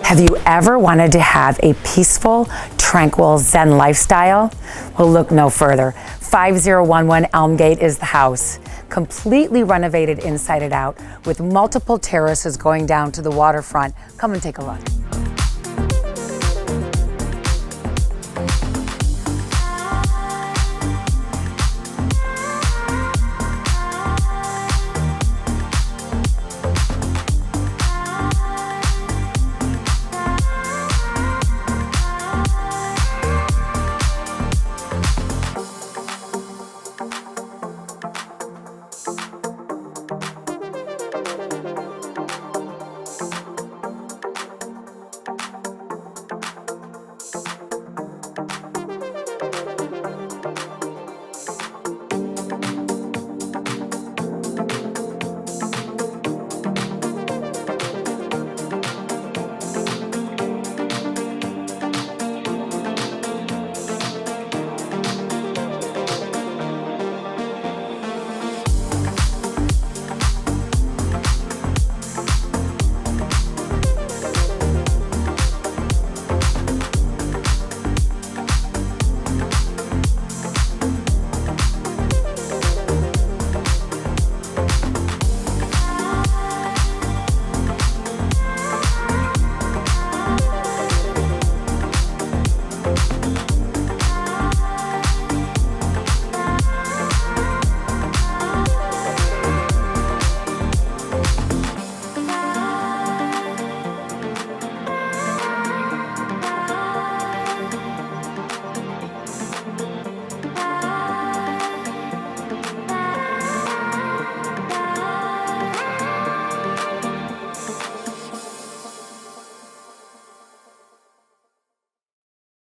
Have you ever wanted to have a peaceful, tranquil Zen lifestyle? Well, look no further. 5011 Elmgate is the house. Completely renovated inside and out with multiple terraces going down to the waterfront. Come and take a look.